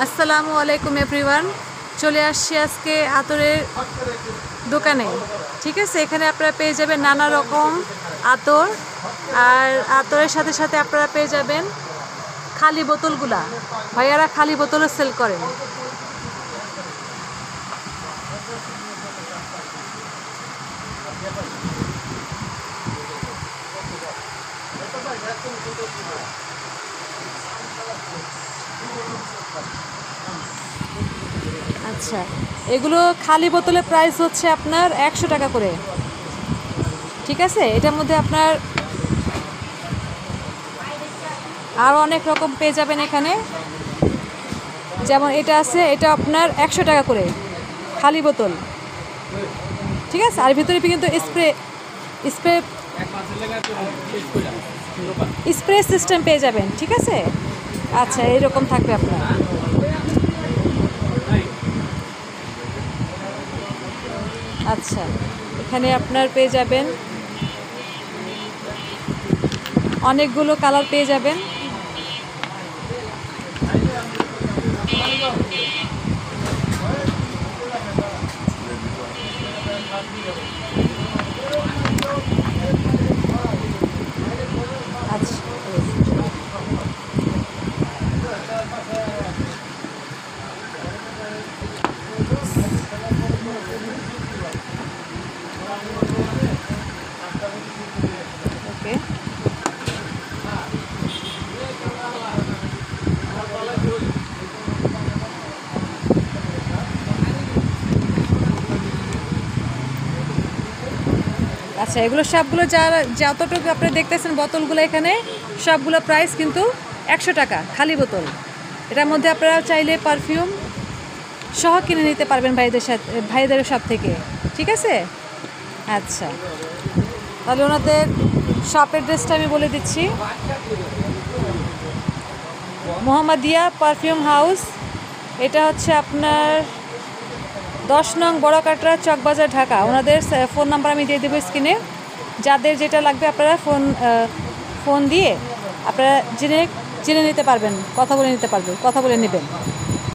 আসসালামু আলাইকুম এভরিওয়ান, চলে আসছি আজকে আতরের দোকানে। ঠিক আছে, এখানে আপনারা পেয়ে যাবেন নানা রকম আতর, আর আতরের সাথে সাথে আপনারা পেয়ে যাবেন খালি বোতলগুলা। ভাইয়ারা খালি বোতলও সেল করেন। আচ্ছা, এগুলো খালি বোতলের প্রাইস হচ্ছে আপনার 100 টাকা করে। ঠিক আছে, এটার মধ্যে আপনার আরও অনেক রকম পেয়ে যাবেন এখানে। যেমন এটা আছে, এটা আপনার 100 টাকা করে খালি বোতল। ঠিক আছে, আর ভিতরে কিন্তু স্প্রে স্প্রে স্প্রে সিস্টেম পেয়ে যাবেন। ঠিক আছে, আচ্ছা এইরকম থাকবে আপনার। আচ্ছা, এখানে আপনার পেয়ে যাবেন অনেকগুলো কালার পেয়ে যাবেন। আচ্ছা, ওকে। আচ্ছা, এগুলো সবগুলো যতটুকু আপনি দেখতেছেন বোতলগুলো, এখানে সবগুলো প্রাইস কিন্তু 100 টাকা খালি বোতল। এটার মধ্যে আপনারা চাইলে পারফিউম সহ কিনে নিতে পারবেন ভাইদের সব থেকে। ঠিক আছে, আচ্ছা তাহলে ওনাদের শপ অ্যাড্রেসটা আমি বলে দিচ্ছি। মোহাম্মদিয়া পারফিউম হাউস, এটা হচ্ছে আপনার 10 নং বড়কাটরা চকবাজার, ঢাকা। ওনাদের ফোন নাম্বার আমি দিয়ে দেবো স্ক্রিনে। যাদের যেটা লাগবে আপনারা ফোন দিয়ে আপনারা জেনে নিতে পারবেন, কথা বলে নেবেন।